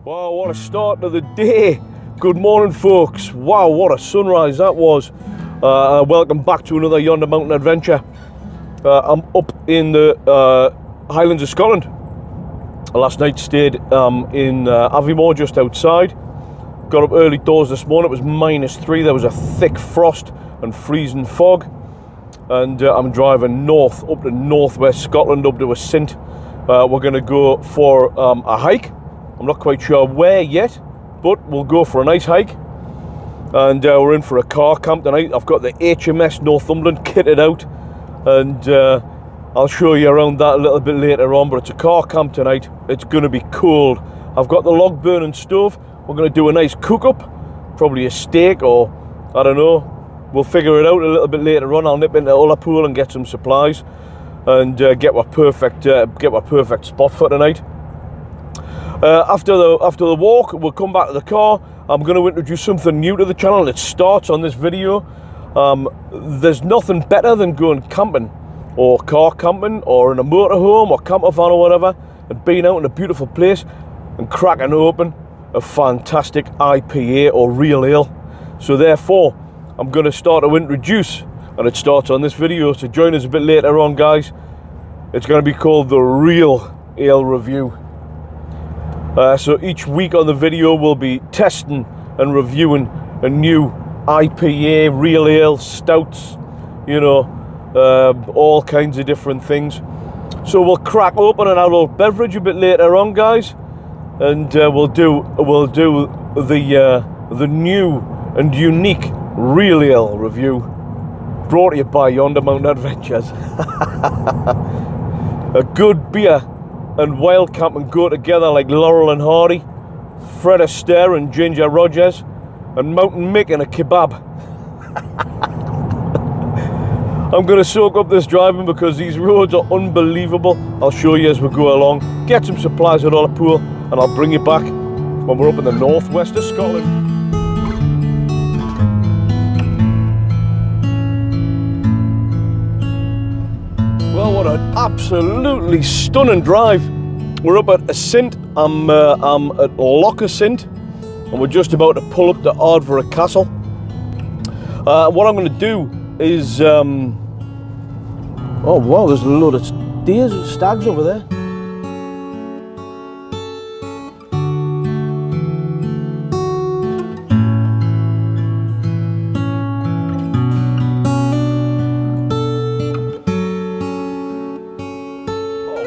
Wow, what a start to the day. Good morning, folks. Wow, what a sunrise that was. Welcome back to another Yonder Mountain adventure. I'm up in the Highlands of Scotland. Last night stayed in Aviemore, just outside. Got up early doors this morning. It was -3. There was a thick frost and freezing fog. And I'm driving north, up to northwest Scotland, up to Assynt. We're going to go for a hike. I'm not quite sure where yet, but we'll go for a nice hike. And we're in for a car camp tonight. I've got the HMS Northumberland kitted out, and I'll show you around that a little bit later on, but it's a car camp tonight. It's going to be cold. I've got the log burning stove. We're going to do a nice cook up, probably a steak, or I don't know. We'll figure it out a little bit later on. I'll nip into Ullapool and get some supplies and get our perfect spot for tonight. After the walk, we'll come back to the car. I'm going to introduce something new to the channel. It starts on this video. There's nothing better than going camping, or car camping, or in a motorhome, or camper van, or whatever, and being out in a beautiful place and cracking open a fantastic IPA or real ale. So therefore, I'm going to start to introduce, and it starts on this video, so join us a bit later on, guys. It's going to be called the Real Ale Review. So each week on the video we'll be testing and reviewing a new IPA, real ale, stouts, you know, all kinds of different things. So we'll crack open an adult beverage a bit later on, guys, and we'll do the new and unique real ale review, brought to you by Yonder Mountain Adventures. A good beer and wild camping go together like Laurel and Hardy, Fred Astaire and Ginger Rogers, and Mountain Mick and a kebab. I'm going to soak up this driving because these roads are unbelievable. I'll show you as we go along. Get some supplies at Ullapool, and I'll bring you back when we're up in the northwest of Scotland. Well, what an absolutely stunning drive. We're up at Assynt. I'm at Loch Assynt, and we're just about to pull up to Ardvorth Castle. What I'm going to do is, oh wow, there's a load of deers and stags over there.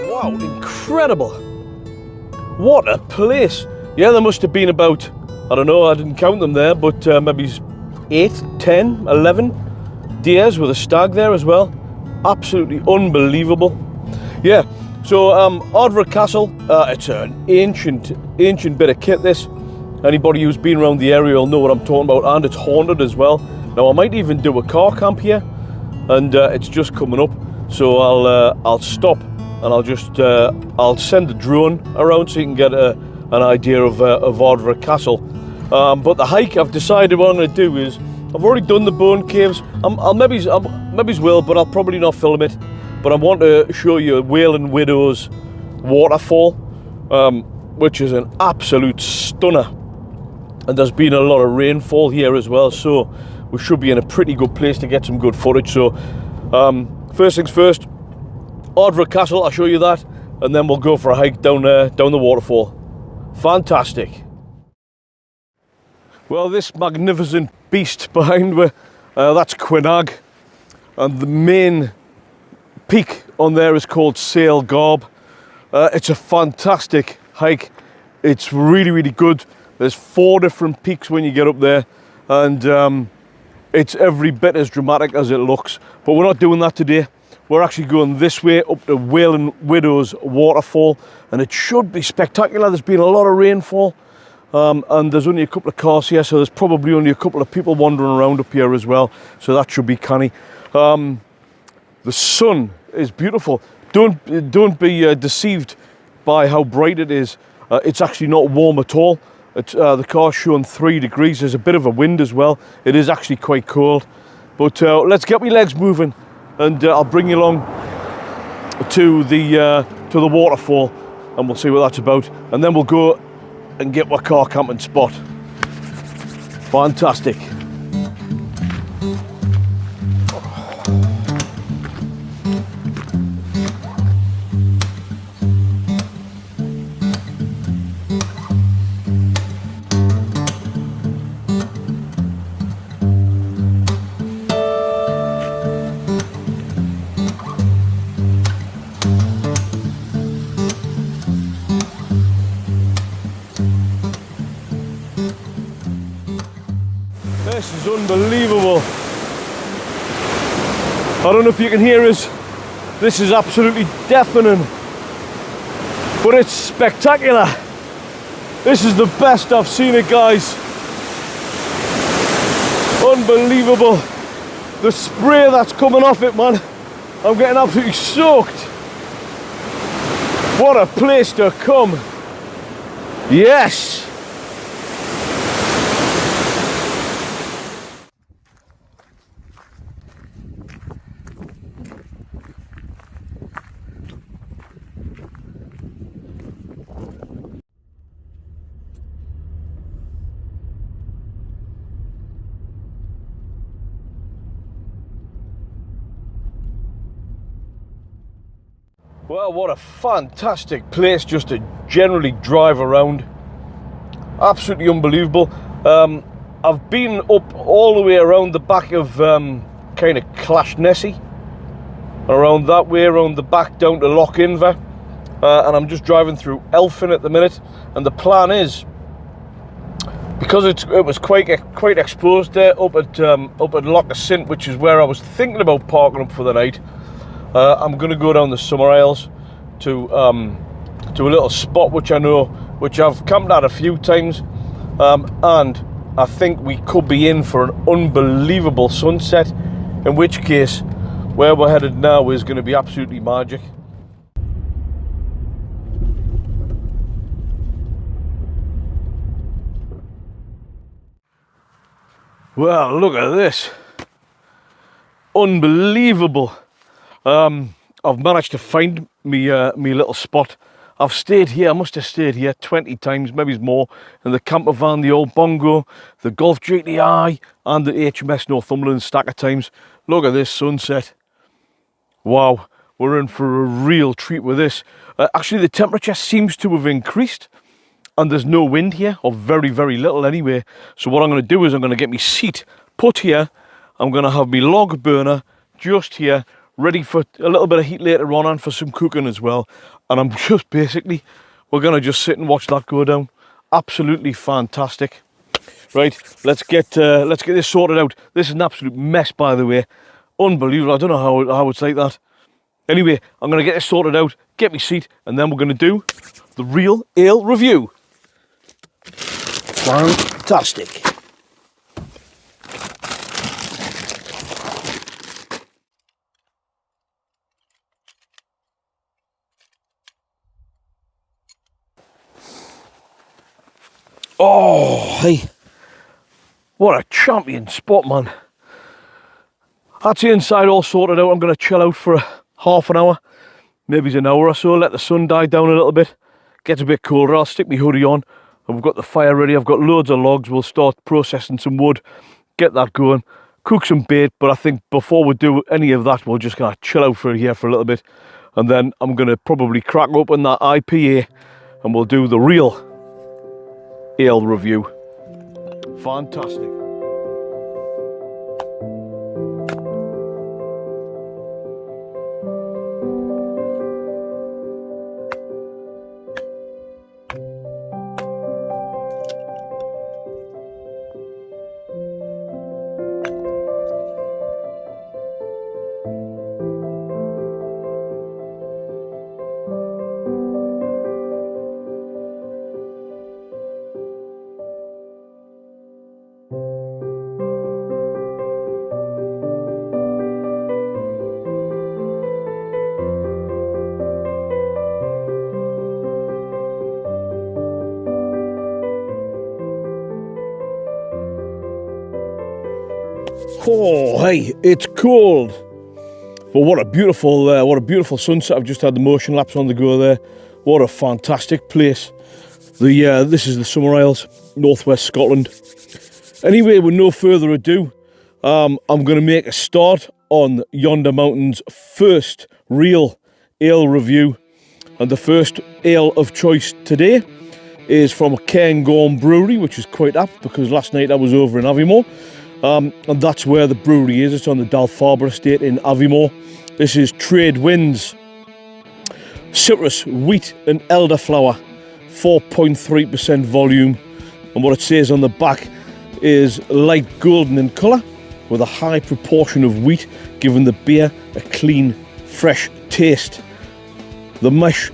Wow, incredible. What a place. Yeah, there must have been about, I don't know, I didn't count them there, but maybe 8, 10, 11 deers with a stag there as well. Absolutely unbelievable. Yeah, so Ardvorth Castle, it's an ancient bit of kit, this. Anybody who's been around the area will know what I'm talking about, and it's haunted as well. Now I might even do a car camp here, and it's just coming up, so I'll stop. And I'll send the drone around so you can get an idea of Ardvorth Castle. But the hike, I've decided what I'm going to do is, I've already done the bone caves. I'll maybe will, but I'll probably not film it. But I want to show you Wailing Widow's waterfall, which is an absolute stunner. And there's been a lot of rainfall here as well, so we should be in a pretty good place to get some good footage. So first things first, Ardvorth Castle, I'll show you that, and then we'll go for a hike down the waterfall. Fantastic. Well, this magnificent beast behind me, that's Cairngorm, and the main peak on there is called Cairngorm. It's a fantastic hike. It's really, really good. There's 4 different peaks when you get up there, and it's every bit as dramatic as it looks. But we're not doing that today. We're actually going this way up to Wailing Widow's waterfall, and it should be spectacular. There's been a lot of rainfall, and there's only a couple of cars here, so there's probably only a couple of people wandering around up here as well, so that should be canny. The sun is beautiful. Don't be deceived by how bright it is. It's actually not warm at all. The car's showing 3 degrees. There's a bit of a wind as well. It is actually quite cold, but let's get my legs moving, and I'll bring you along to the waterfall, and we'll see what that's about. And then we'll go and get my car camping spot. Fantastic. This is unbelievable. I don't know if you can hear us. This is absolutely deafening, but it's spectacular. This is the best I've seen it, guys. Unbelievable. The spray that's coming off it, man. I'm getting absolutely soaked. What a place to come. Yes. Well, what a fantastic place just to generally drive around. Absolutely unbelievable. I've been up all the way around the back of kind of Clashnessy, around that way, around the back down to Loch Inver, and I'm just driving through Elphin at the minute. And the plan is, because it was quite exposed there up at Loch Assynt, which is where I was thinking about parking up for the night. I'm going to go down the Summer Isles to a little spot which I know, which I've camped at a few times, and I think we could be in for an unbelievable sunset, in which case where we're headed now is going to be absolutely magic. Well, look at this. Unbelievable. I've managed to find me little spot. I've stayed here, I must have stayed here 20 times, maybe more, in the camper van, the old Bongo, the Golf GTI, and the HMS Northumberland stack of times. Look at this sunset. Wow, we're in for a real treat with this. Actually, the temperature seems to have increased, and there's no wind here, or very, very little anyway. So what I'm going to do is I'm going to get my seat put here. I'm going to have my log burner just here, ready for a little bit of heat later on and for some cooking as well. And I'm just basically, we're going to just sit and watch that go down. Absolutely fantastic. Right, let's get this sorted out. This is an absolute mess, by the way. Unbelievable. I don't know how it's like that. Anyway, I'm going to get this sorted out, get my seat, and then we're going to do the real ale review. Fantastic. Oh, hey, what a champion spot, man. That's the inside all sorted out. I'm going to chill out for half an hour, maybe an hour or so, let the sun die down a little bit. Gets a bit colder, I'll stick my hoodie on, and we've got the fire ready. I've got loads of logs. We'll start processing some wood, get that going, cook some bait. But I think before we do any of that, we're just going to chill out for here for a little bit, and then I'm going to probably crack open that IPA and we'll do the real ale review. Fantastic. Oh, hey, it's cold, but what a beautiful sunset. I've just had the motion laps on the go there. What a fantastic place. This is the Summer Isles, northwest Scotland. Anyway, with no further ado, I'm going to make a start on Yonder Mountain's first real ale review. And the first ale of choice today is from Cairngorm Brewery, which is quite apt because last night I was over in Aviemore. And that's where the brewery is. It's on the Dalfarber estate in Aviemore. This is Trade Winds Citrus, Wheat and Elderflower, 4.3% volume. And what it says on the back is light golden in colour with a high proportion of wheat, giving the beer a clean, fresh taste. The mash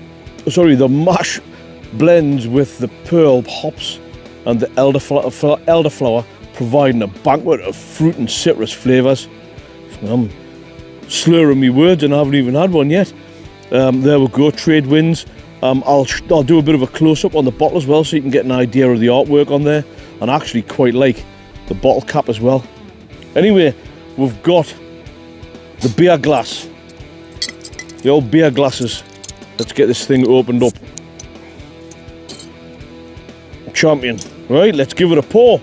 blends with the pearl hops and the elderflower, providing a banquet of fruit and citrus flavours. I'm slurring my words and I haven't even had one yet. There we go, Trade Winds. I'll do a bit of a close-up on the bottle as well so you can get an idea of the artwork on there. And I actually quite like the bottle cap as well. Anyway, we've got the beer glass. The old beer glasses. Let's get this thing opened up. Champion. Right, let's give it a pour.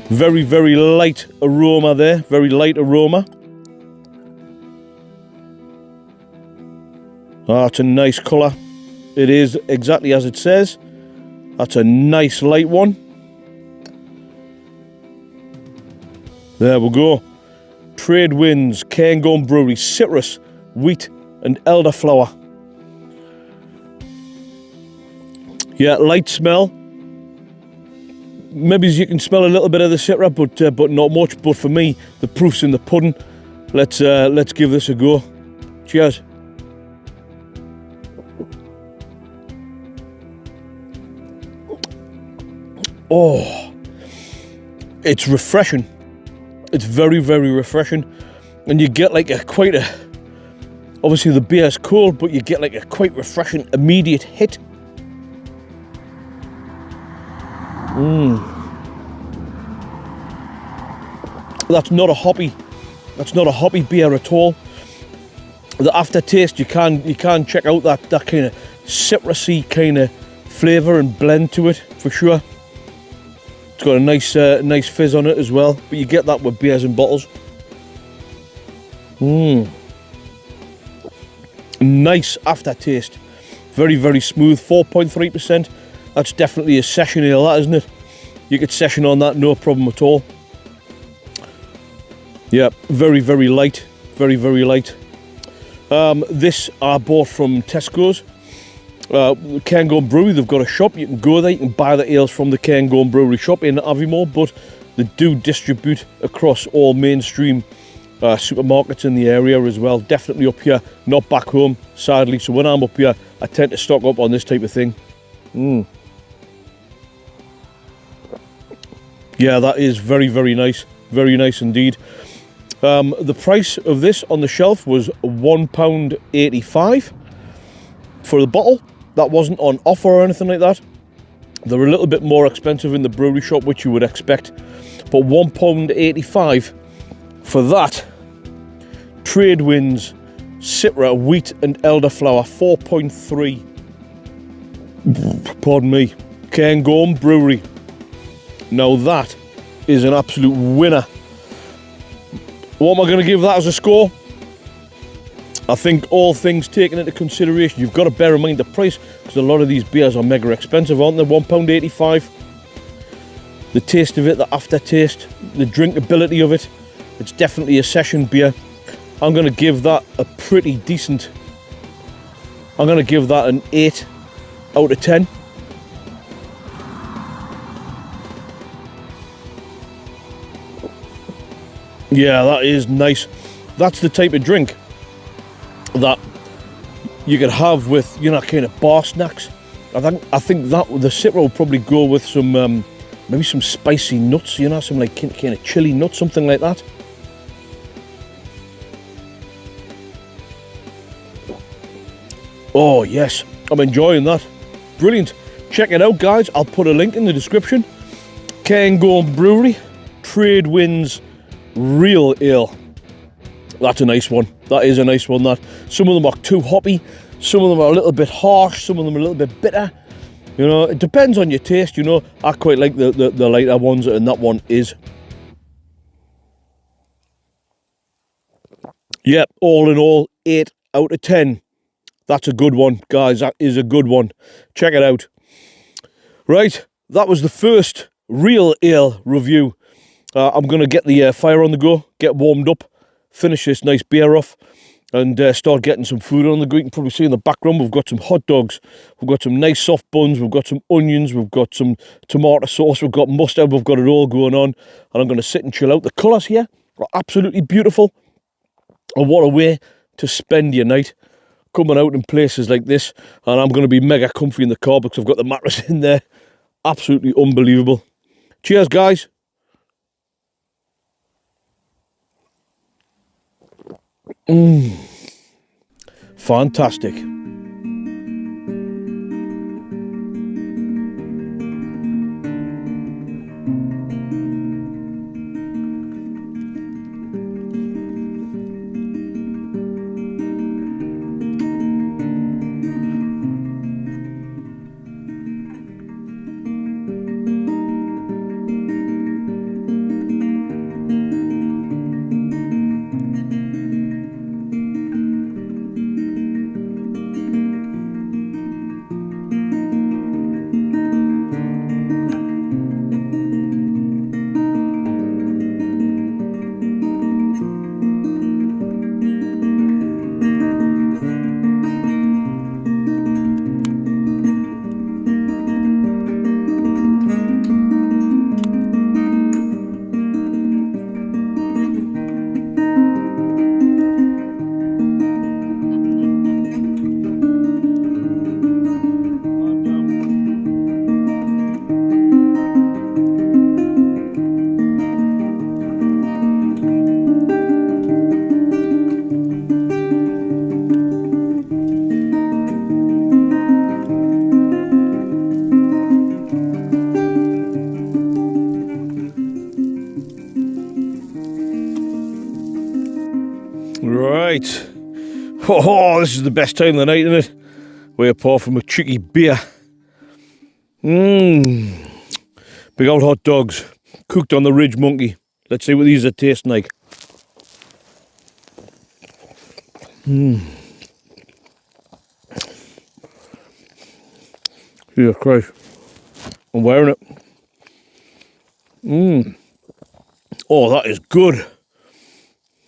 Very, very light aroma there. Very light aroma. That's a nice colour. It is exactly as it says. That's a nice light one. There we go. Trade Winds, Cairngorm Brewery, citrus, wheat and elderflower. Yeah, light smell. Maybe you can smell a little bit of the citra, but not much. But for me, the proof's in the pudding. Let's give this a go. Cheers. Oh, it's refreshing. It's very, very refreshing, and you get like obviously the beer's cold, but you get like a quite refreshing immediate hit. That's not a hoppy beer at all. The aftertaste, you can check out that kind of citrusy kind of flavour and blend to it for sure. It's got a nice fizz on it as well, but you get that with beers and bottles. Nice aftertaste. Very, very smooth. 4.3%. That's definitely a session ale, that, isn't it? You could session on that, no problem at all. Yeah, very, very light. Very, very light. This I bought from Tesco's. Cairngorm Brewery, they've got a shop. You can go there, you can buy the ales from the Cairngorm Brewery shop in Aviemore, but they do distribute across all mainstream supermarkets in the area as well. Definitely up here, not back home, sadly. So when I'm up here, I tend to stock up on this type of thing. Yeah, that is very, very nice. Very nice indeed. The price of this on the shelf was £1.85 for the bottle. That wasn't on offer or anything like that. They're a little bit more expensive in the brewery shop, which you would expect. But £1.85 for that. Trade Winds Citra, Wheat and Elderflower, 4.3. Pardon me. Cairngorm Brewery. Now that is an absolute winner. What am I going to give that as a score? I think all things taken into consideration, you've got to bear in mind the price, because a lot of these beers are mega expensive, aren't they? £1.85. The taste of it, the aftertaste, the drinkability of it, it's definitely a session beer. I'm going to give that a pretty decent, I'm going to give that an 8 out of 10. Yeah, that is nice. That's the type of drink that you could have with, you know, kind of bar snacks. I think that the Citra will probably go with some maybe some spicy nuts, you know, some like kind of chili nuts, something like that. Oh yes, I'm enjoying that. Brilliant. Check it out, guys. I'll put a link in the description. Cairngorm Brewery, Trade Winds Real Ale. That's a nice one. That is a nice one, that. Some of them are too hoppy. Some of them are a little bit harsh, some of them are a little bit bitter. You know, it depends on your taste, you know. I quite like the lighter ones, and that one is. Yep, all in all, 8 out of 10. That's a good one, guys. That is a good one. Check it out. Right, that was the first real ale review. I'm going to get the fire on the go, get warmed up, finish this nice beer off, and start getting some food on the go. You can probably see in the background we've got some hot dogs, we've got some nice soft buns, we've got some onions, we've got some tomato sauce, we've got mustard, we've got it all going on, and I'm going to sit and chill out. The colours here are absolutely beautiful, and what a way to spend your night, coming out in places like this. And I'm going to be mega comfy in the car because I've got the mattress in there. Absolutely unbelievable. Cheers, guys. Fantastic. Right. Oh, this is the best time of the night, isn't it? Way apart from a cheeky beer. Big old hot dogs, cooked on the Ridge Monkey. Let's see what these are tasting like. Jesus Christ. I'm wearing it. Oh, that is good.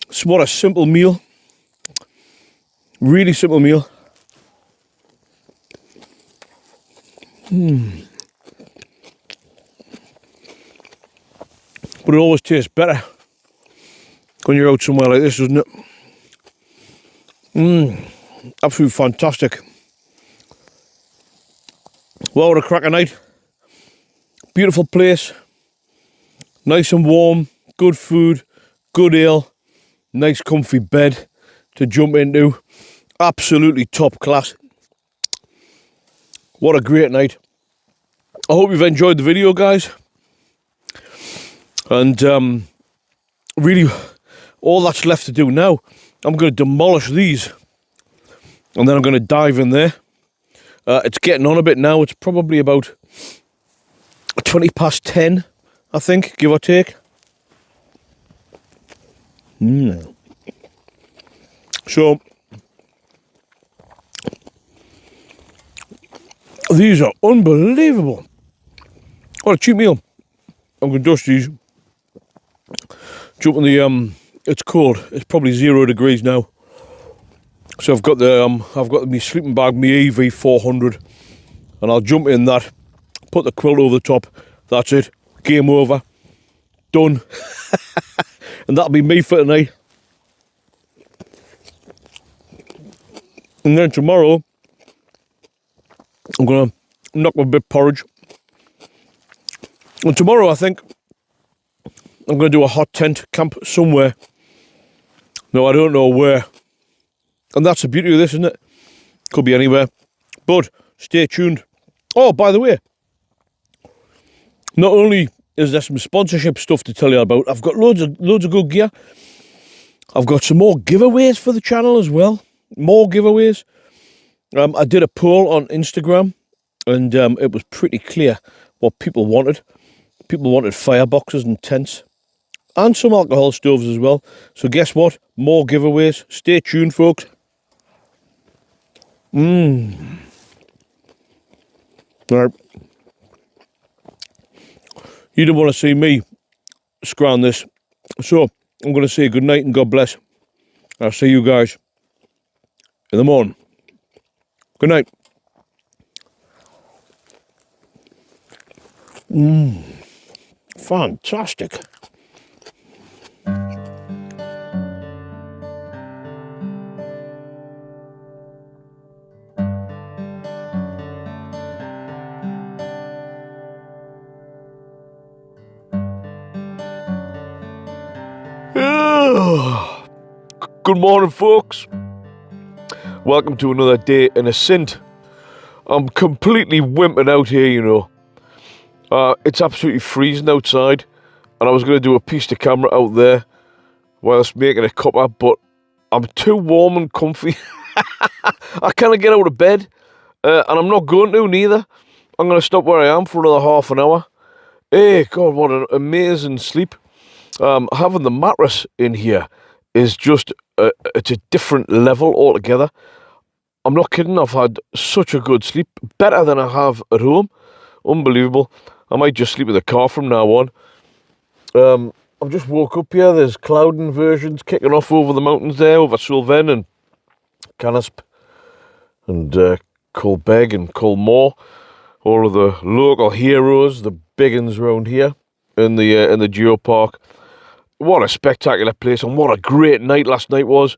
It's what a simple meal. Really simple meal. But it always tastes better when you're out somewhere like this, doesn't it? Absolutely fantastic. Well, what a cracker night. Beautiful place. Nice and warm. Good food. Good ale. Nice comfy bed to jump into. Absolutely top class. What a great night. I hope you've enjoyed the video, guys. And really, all that's left to do now, I'm going to demolish these. And then I'm going to dive in there. It's getting on a bit now. It's probably about 20 past 10, I think, give or take. So, these are unbelievable. What a cheap meal. I'm going to dust these. Jump in the, it's cold. It's probably 0 degrees now. So I've got my sleeping bag, my EV400, and I'll jump in that, put the quilt over the top. That's it. Game over. Done. And that'll be me for tonight. And then tomorrow, I'm going to knock a bit of porridge. And tomorrow, I think, I'm going to do a hot tent camp somewhere. No, I don't know where. And that's the beauty of this, isn't it? Could be anywhere. But stay tuned. Oh, by the way, not only is there some sponsorship stuff to tell you about, I've got loads of good gear. I've got some more giveaways for the channel as well. More giveaways. I did a poll on Instagram, and it was pretty clear what people wanted. People wanted fireboxes and tents, and some alcohol stoves as well. So guess what? More giveaways. Stay tuned, folks. Right. You don't want to see me scrounge this. So I'm going to say good night and God bless. I'll see you guys in the morning. Good night. Fantastic. Good morning, folks. Welcome to another day in Assynt. I'm completely wimping out here, you know. It's absolutely freezing outside, and I was going to do a piece to camera out there whilst making a cuppa, but I'm too warm and comfy. I can't get out of bed, and I'm not going to neither. I'm going to stop where I am for another half an hour. Hey, God, what an amazing sleep. Having the mattress in here is just, it's a different level altogether. I'm not kidding, I've had such a good sleep, better than I have at home. Unbelievable. I might just sleep in the car from now on. I've just woke up here, there's cloud inversions kicking off over the mountains there, over Sulven and Canisp and Colbeg and Colmore. All of the local heroes, the big uns around here in the geopark. What a spectacular place, and what a great night last night was.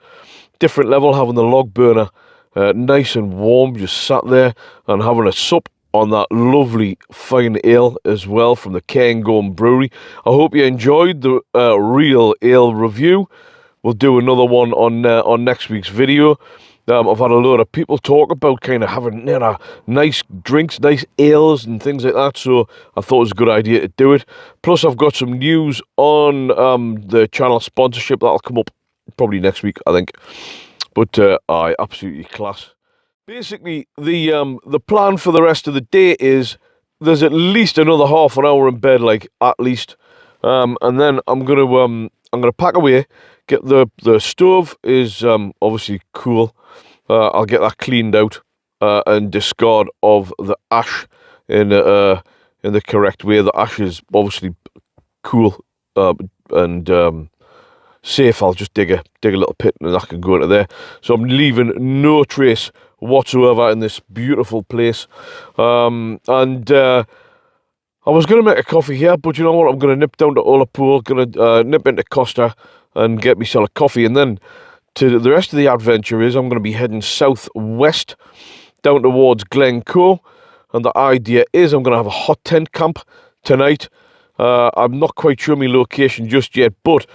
Different level, having the log burner nice and warm, just sat there and having a sup on that lovely fine ale as well from the Cairngorm Brewery. I hope you enjoyed the real ale review. We'll do another one on next week's video. I've had a lot of people talk about kind of having, you know, nice drinks, nice ales and things like that, so I thought it was a good idea to do it. Plus, I've got some news on the channel sponsorship that'll come up probably next week, I think. But aye, absolutely class. Basically, the plan for the rest of the day is there's at least another half an hour in bed, like at least, and then I'm gonna pack away. Get the stove is obviously cool. I'll get that cleaned out and discard of the ash in the correct way. The ash is obviously cool and safe. I'll just dig a little pit and that can go into there. So I'm leaving no trace whatsoever in this beautiful place. I was going to make a coffee here, but you know what? I'm going to nip down to Ullapool, going to nip into Costa and get myself a coffee, and then to the rest of the adventure is I'm going to be heading southwest down towards Glencoe, and the idea is I'm going to have a hot tent camp tonight. I'm not quite sure my location just yet, but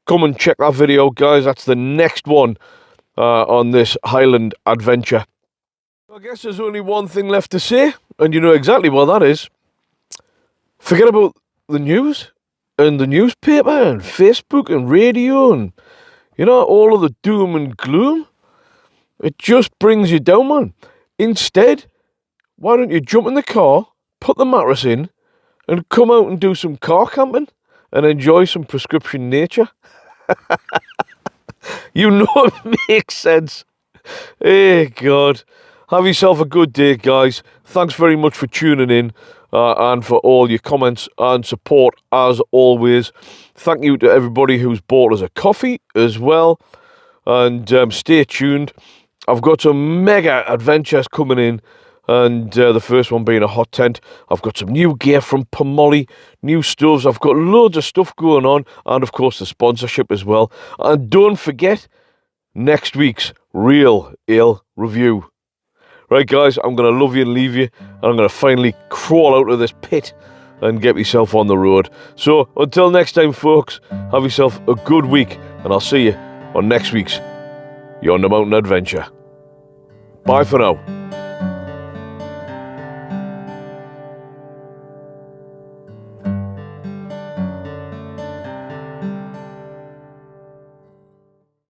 come and check that video, guys. That's the next one on this Highland adventure. I guess there's only one thing left to say, and you know exactly what that is. Forget about the news and the newspaper and Facebook and radio and, you know, all of the doom and gloom. It just brings you down, man. Instead, why don't you jump in the car, put the mattress in, and come out and do some car camping and enjoy some prescription nature? You know it makes sense. Hey, God. Have yourself a good day, guys. Thanks very much for tuning in and for all your comments and support, as always. Thank you to everybody who's bought us a coffee as well. And stay tuned. I've got some mega adventures coming in. And the first one being a hot tent. I've got some new gear from Pomoli, new stoves. I've got loads of stuff going on. And, of course, the sponsorship as well. And don't forget, next week's Real Ale Review. Right, guys, I'm going to love you and leave you. And I'm going to finally crawl out of this pit and get myself on the road. So, until next time, folks, have yourself a good week. And I'll see you on next week's Yonder Mountain Adventure. Bye for now.